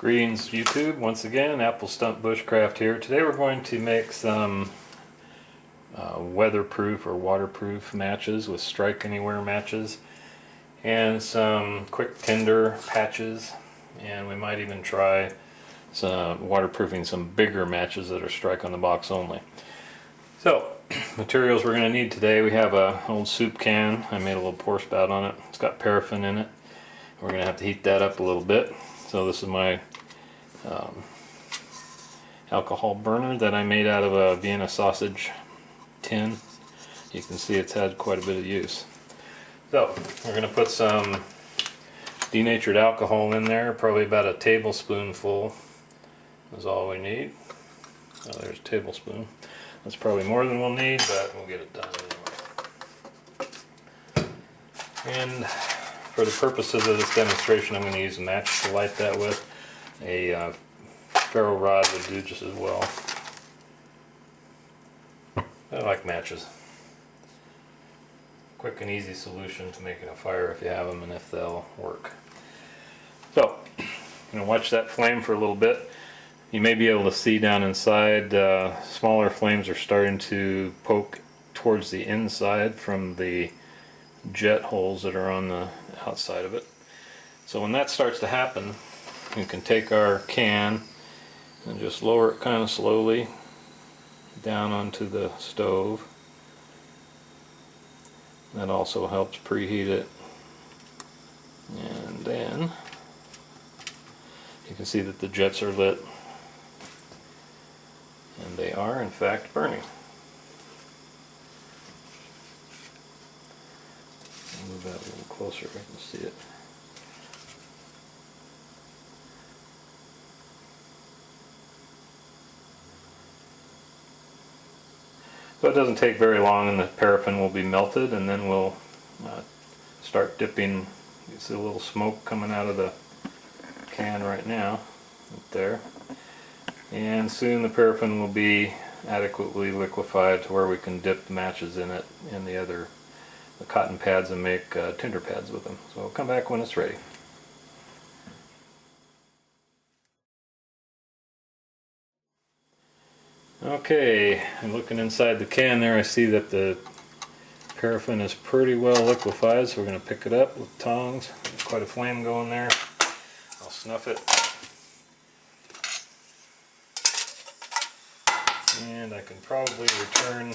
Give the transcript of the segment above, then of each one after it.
Greetings YouTube, once again, Apple Stump Bushcraft here. Today we're going to make some weatherproof or waterproof matches with strike anywhere matches and some quick tinder patches, and we might even try some waterproofing some bigger matches that are strike on the box only. So materials we're going to need today: we have an old soup can. I made a little pour spout on it. It's got paraffin in it. We're going to have to heat that up a little bit. So this is my alcohol burner that I made out of a Vienna sausage tin. You can see it's had quite a bit of use. So we're going to put some denatured alcohol in there, probably about a tablespoonful is all we need. Oh, there's a tablespoon. That's probably more than we'll need, but we'll get it done anyway. And for the purposes of this demonstration, I'm going to use a match to light that with. A ferro rod would do just as well. I like matches. Quick and easy solution to making a fire if you have them and if they'll work. So, I'm going to watch that flame for a little bit. You may be able to see down inside, smaller flames are starting to poke towards the inside from the jet holes that are on the outside of it. So when that starts to happen, we can take our can and just lower it kind of slowly down onto the stove. That also helps preheat it. And then you can see that the jets are lit, and they are in fact burning. Move that a little closer so I can see it. So it doesn't take very long and the paraffin will be melted, and then we'll start dipping. You see a little smoke coming out of the can right now, right there. And soon the paraffin will be adequately liquefied to where we can dip the matches in it and the cotton pads and make tinder pads with them. So I'll come back when it's ready. Okay, I'm looking inside the can there. I see that the paraffin is pretty well liquefied, so we're going to pick it up with tongs. There's quite a flame going there. I'll snuff it. And I can probably return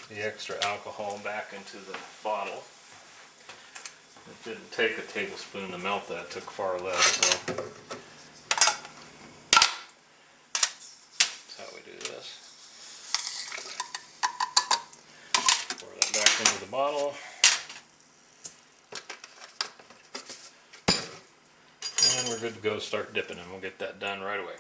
the extra alcohol back into the bottle. It didn't take a tablespoon to melt that, it took far less, so that's how we do this. Pour that back into the bottle. And we're good to go, start dipping, and we'll get that done right away.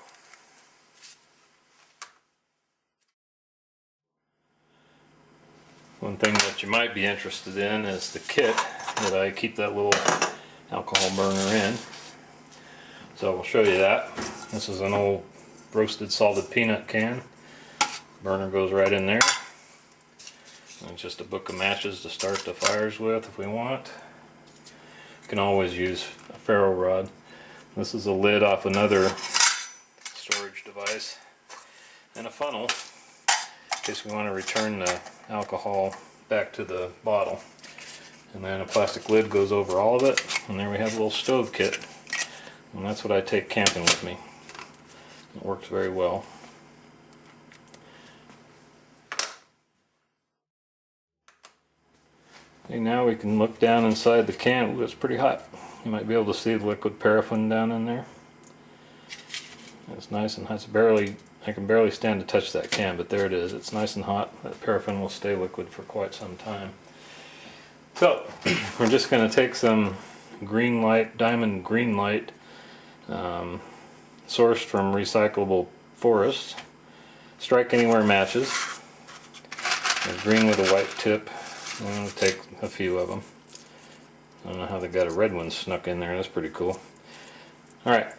One thing that you might be interested in is the kit that I keep that little alcohol burner in. So we'll show you that. This is an old roasted salted peanut can. Burner goes right in there. And it's just a book of matches to start the fires with if we want. You can always use a ferro rod. This is a lid off another storage device, and a funnel in case we want to return the alcohol back to the bottle. And then a plastic lid goes over all of it, and there we have a little stove kit. And that's what I take camping with me. It works very well. Okay, now we can look down inside the can. Ooh, it's pretty hot. You might be able to see the liquid paraffin down in there. It's nice and hot. I can barely stand to touch that can, but there it is. It's nice and hot. That paraffin will stay liquid for quite some time. So we're just going to take some green light, diamond green light, sourced from recyclable forests. Strike anywhere matches. They're green with a white tip. And we'll take a few of them. I don't know how they got a red one snuck in there. That's pretty cool. Alright,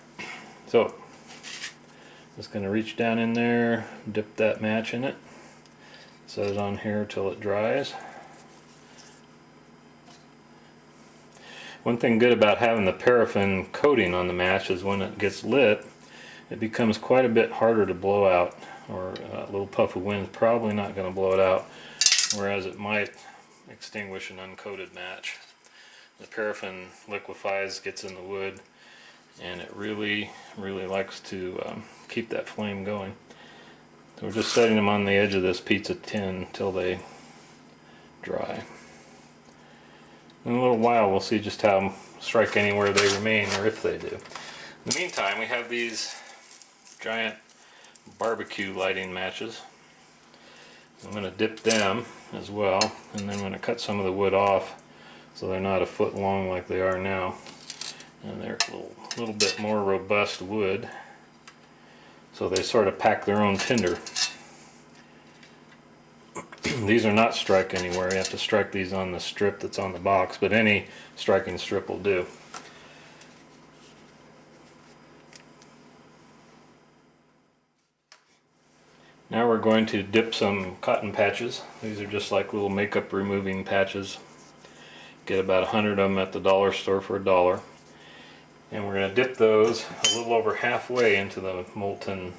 so just going to reach down in there, dip that match in it, set it on here till it dries. One thing good about having the paraffin coating on the match is when it gets lit, it becomes quite a bit harder to blow out, or a little puff of wind is probably not going to blow it out, whereas it might extinguish an uncoated match. The paraffin liquefies, gets in the wood, and it really likes to keep that flame going. So we're just setting them on the edge of this pizza tin until they dry. In a little while we'll see just how strike anywhere they remain, or if they do. In the meantime, we have these giant barbecue lighting matches. I'm going to dip them as well, and then I'm going to cut some of the wood off so they're not a foot long like they are now. And they're a little bit more robust wood, so they sort of pack their own tinder. These are not strike anywhere. You have to strike these on the strip that's on the box, but any striking strip will do. Now we're going to dip some cotton patches. These are just like little makeup removing patches. Get about 100 of them at the dollar store for $1. And we're going to dip those a little over halfway into the molten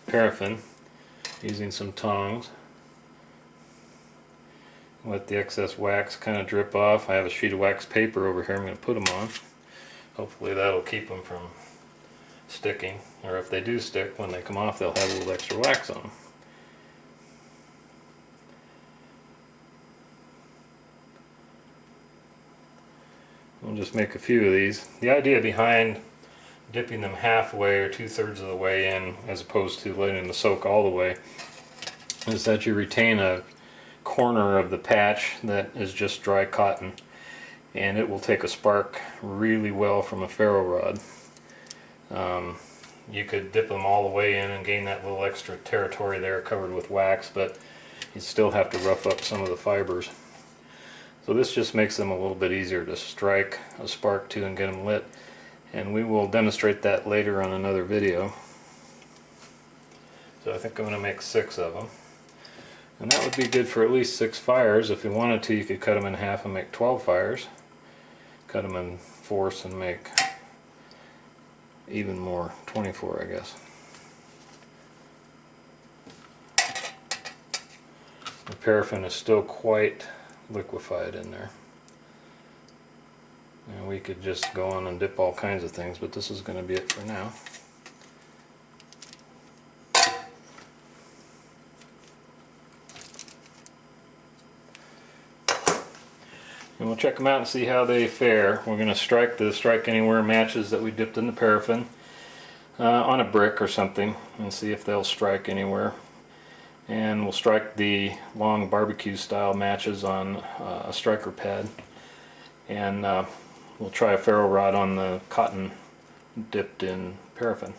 paraffin using some tongs. Let the excess wax kind of drip off. I have a sheet of wax paper over here I'm going to put them on. Hopefully that'll keep them from sticking, or if they do stick, when they come off they'll have a little extra wax on them. We'll just make a few of these. The idea behind dipping them halfway or 2/3 of the way in, as opposed to letting them soak all the way, is that you retain a corner of the patch that is just dry cotton, and it will take a spark really well from a ferro rod. You could dip them all the way in and gain that little extra territory there covered with wax, but you still have to rough up some of the fibers. So this just makes them a little bit easier to strike a spark to and get them lit, and we will demonstrate that later on another video. So I think I'm going to make 6 of them, and that would be good for at least 6 fires. If you wanted to, you could cut them in half and make 12 fires. Cut them in fourths and make even more, 24 I guess. The paraffin is still quite liquefied in there. And we could just go on and dip all kinds of things, but this is going to be it for now. And we'll check them out and see how they fare. We're going to strike the strike anywhere matches that we dipped in the paraffin on a brick or something and see if they'll strike anywhere. And we'll strike the long barbecue style matches on a striker pad, and we'll try a ferro rod on the cotton dipped in paraffin.